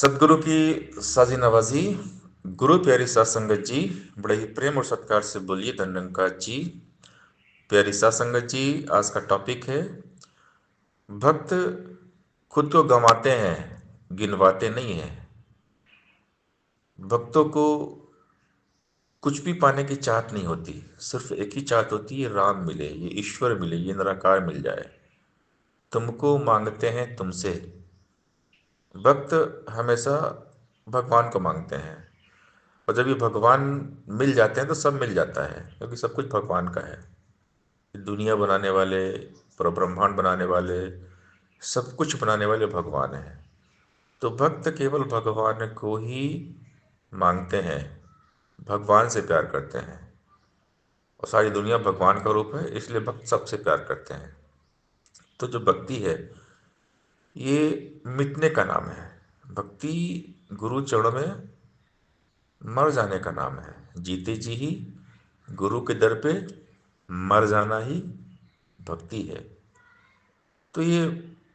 सदगुरु की साजी नवाजी। गुरु प्यारी सात संगत जी, बड़े ही प्रेम और सत्कार से बोलिए धन्यंकार जी। प्यारी सात संगत जी, आज का टॉपिक है भक्त खुद को गंवाते हैं, गिनवाते नहीं हैं। भक्तों को कुछ भी पाने की चाहत नहीं होती, सिर्फ एक ही चाहत होती है, राम मिले, ये ईश्वर मिले, ये निराकार मिल जाए। तुमको मांगते हैं तुमसे। भक्त हमेशा भगवान को मांगते हैं, और जब ये भगवान मिल जाते हैं तो सब मिल जाता है, क्योंकि सब कुछ भगवान का है। दुनिया बनाने वाले, ब्रह्मांड बनाने वाले, सब कुछ बनाने वाले भगवान हैं। तो भक्त केवल भगवान को ही मांगते हैं, भगवान से प्यार करते हैं। और सारी दुनिया भगवान का रूप है, इसलिए भक्त सबसे प्यार करते हैं। तो जो भक्ति है, ये मिटने का नाम है। भक्ति गुरु चरणों में मर जाने का नाम है। जीते जी ही गुरु के दर पे मर जाना ही भक्ति है। तो ये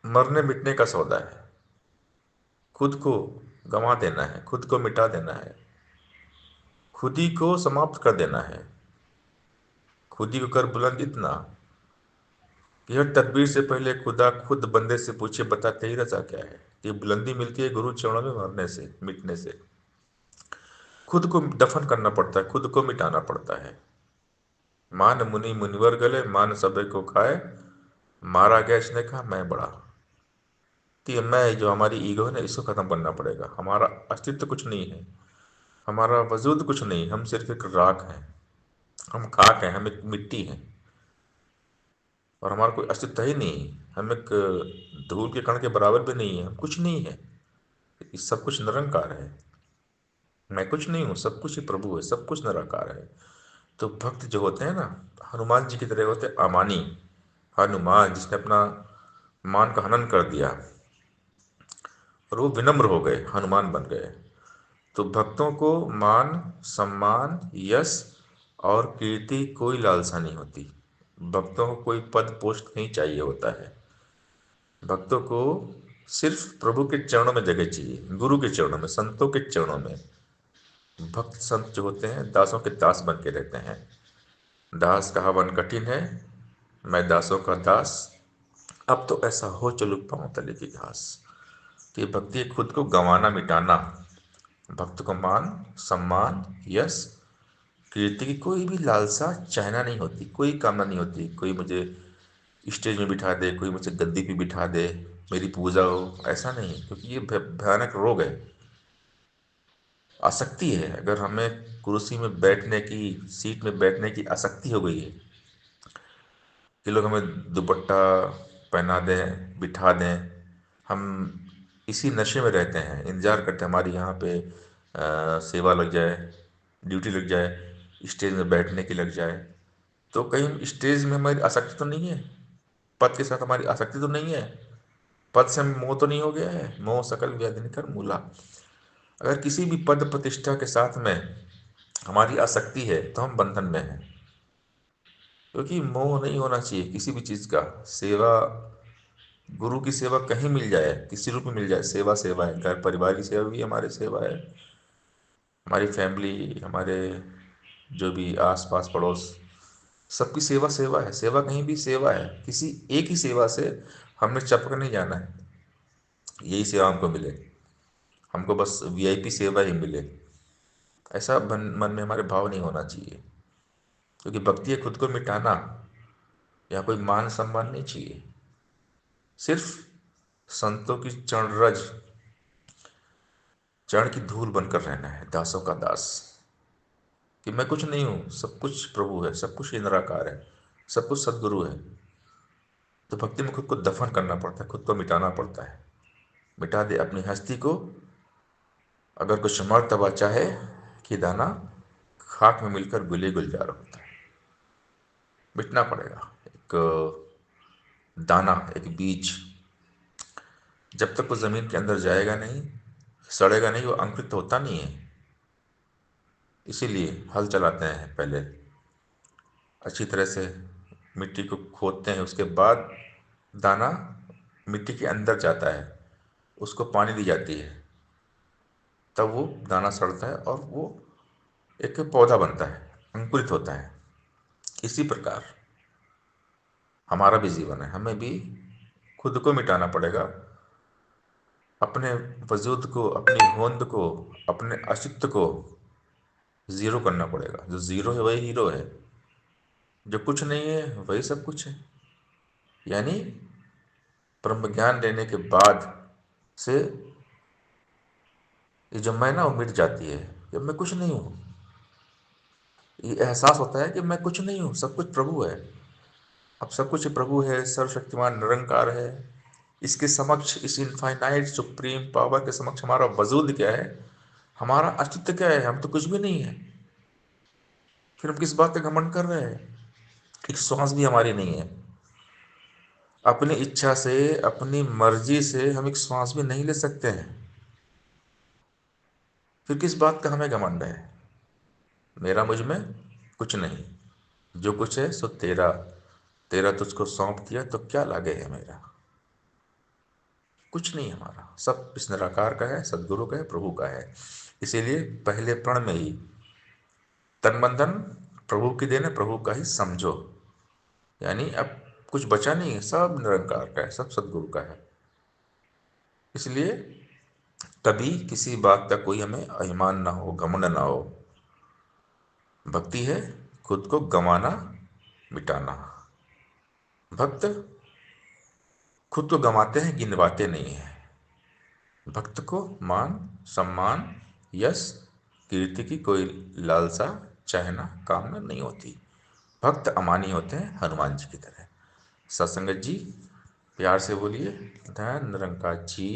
मरने मिटने का सौदा है। खुद को गंवा देना है, खुद को मिटा देना है, खुद ही को समाप्त कर देना है। खुद ही को कर बुलंद इतना कि हर तकबीर से पहले खुदा खुद बंदे से पूछे, बता तेरी रजा क्या है। ये बुलंदी मिलती है गुरु चरणों में मरने से, मिटने से। खुद को दफन करना पड़ता है, खुद को मिटाना पड़ता है। मान मुनि मुनिवर गले, मान सबे को खाए, मारा गया इसने कहा मैं बड़ा। तो ये मैं, जो हमारी ईगो है ना, इसको खत्म करना पड़ेगा। हमारा अस्तित्व कुछ नहीं है, हमारा वजूद कुछ नहीं, हम सिर्फ एक राख हैं, हम खाक हैं, हम एक मिट्टी हैं, और हमारा कोई अस्तित्व ही नहीं है। हम एक धूल के कण के बराबर भी नहीं है, हम कुछ नहीं है। ये सब कुछ निरंकार है। मैं कुछ नहीं हूँ, सब कुछ ही प्रभु है, सब कुछ निराकार है। तो भक्त जो होते हैं ना, हनुमान जी की तरह होते हैं, अमानी। हनुमान जिसने अपना मान का हनन कर दिया और वो विनम्र हो गए, हनुमान बन गए। तो भक्तों को मान, सम्मान, यश और कीर्ति कोई लालसा नहीं होती। भक्तों को कोई पद पोस्ट नहीं चाहिए होता है। भक्तों को सिर्फ प्रभु के चरणों में जगह चाहिए, गुरु के चरणों में, संतों के चरणों में। भक्त संत जो होते हैं दासों के दास बन के रहते हैं। दास का हवन कठिन है, मैं दासों का दास, अब तो ऐसा हो चलूं पाँव तले की घास। तो ये भक्ति है खुद को गंवाना, मिटाना। भक्त को मान, सम्मान, यश, कीर्ति की कोई भी लालसा चाहना नहीं होती, कोई कामना नहीं होती। कोई मुझे स्टेज में बिठा दे, कोई मुझे गद्दी पे बिठा दे, मेरी पूजा हो, ऐसा नहीं। क्योंकि ये भयानक रोग है, आसक्ति है। अगर हमें कुर्सी में बैठने की, सीट में बैठने की आसक्ति हो गई है कि लोग हमें दुपट्टा पहना दें, बिठा दें, हम इसी नशे में रहते हैं, इंतजार करते हैं हमारी यहाँ पे सेवा लग जाए, ड्यूटी लग जाए, स्टेज में बैठने की लग जाए। तो कहीं स्टेज में हमारी आसक्ति तो नहीं है, पद के साथ हमारी आसक्ति तो नहीं है, पद से हम मोह तो नहीं हो गया है। मोह सकल व्याधि निकर मूला। अगर किसी भी पद प्रतिष्ठा के साथ में हमारी आसक्ति है तो हम बंधन में हैं। क्योंकि मोह नहीं होना चाहिए किसी भी चीज़ का। सेवा, गुरु की सेवा कहीं मिल जाए, किसी रूप में मिल जाए, सेवा सेवा है। घर परिवार की सेवा भी हमारी सेवा है, हमारी फैमिली, हमारे जो भी आस पास पड़ोस, सबकी सेवा सेवा है। सेवा कहीं भी सेवा है। किसी एक ही सेवा से हमने चपक नहीं जाना है, यही सेवा हमको मिले, हमको बस वीआईपी सेवा ही मिले, ऐसा मन में हमारे भाव नहीं होना चाहिए। क्योंकि भक्ति है खुद को मिटाना, या कोई मान सम्मान नहीं चाहिए। सिर्फ संतों की चरण रज, चरण की धूल बनकर रहना है, दासों का दास। कि मैं कुछ नहीं हूँ, सब कुछ प्रभु है, सब कुछ ही निराकार है, सब कुछ सदगुरु है। तो भक्ति में खुद को दफन करना पड़ता है, खुद को मिटाना पड़ता है। मिटा दे अपनी हस्ती को, अगर कुछ मर्तबा चाहे कि दाना खाक में मिलकर गुले गुलजार होता है। मिटना पड़ेगा। एक दाना, एक बीज, जब तक वो जमीन के अंदर जाएगा नहीं, सड़ेगा नहीं, वो अंकुरित होता नहीं है। इसीलिए हल चलाते हैं पहले, अच्छी तरह से मिट्टी को खोदते हैं, उसके बाद दाना मिट्टी के अंदर जाता है, उसको पानी दी जाती है, तब वो दाना सड़ता है और वो एक पौधा बनता है, अंकुरित होता है। इसी प्रकार हमारा भी जीवन है, हमें भी खुद को मिटाना पड़ेगा, अपने वजूद को, अपनी होंद को, अपने अस्तित्व को जीरो करना पड़ेगा। जो जीरो है वही हीरो है, जो कुछ नहीं है वही सब कुछ है। यानी ब्रह्म ज्ञान लेने के बाद से ये जो मैं ना वो मिट जाती है, जब मैं कुछ नहीं हूँ। ये एहसास होता है कि मैं कुछ नहीं हूँ, सब कुछ प्रभु है। अब सब कुछ प्रभु है, सर्वशक्तिमान निरंकार है। इसके समक्ष, इस इनफाइनाइट सुप्रीम पावर के समक्ष हमारा वजूद क्या है, हमारा अस्तित्व क्या है? हम तो कुछ भी नहीं है। फिर हम किस बात का घमंड कर रहे हैं? एक श्वास भी हमारी नहीं है। अपनी इच्छा से, अपनी मर्जी से हम एक श्वास भी नहीं ले सकते हैं। फिर किस बात का हमें घमंड है? मेरा मुझ में कुछ नहीं, जो कुछ है सो तेरा, तेरा तुझको सौंप दिया तो क्या लागे है मेरा। कुछ नहीं हमारा, सब इस निराकार का है, सदगुरु का है, प्रभु का है। इसीलिए पहले प्रण में ही तन मन धन प्रभु की देन है, प्रभु का ही समझो। यानी अब कुछ बचा नहीं है, सब निरंकार का है, सब सदगुरु का है। इसलिए कभी किसी बात का कोई हमें अभिमान ना हो, घमंड ना हो। भक्ति है खुद को गंवाना, मिटाना। भक्त खुद को गंवाते हैं, गिनवाते नहीं है। भक्त को मान, सम्मान, यश, कीर्ति की कोई लालसा, चाहना, कामना नहीं होती। भक्त अमानी होते हैं, हनुमान जी की तरह। सत्संगत जी, प्यार से बोलिए धन निरंकार जी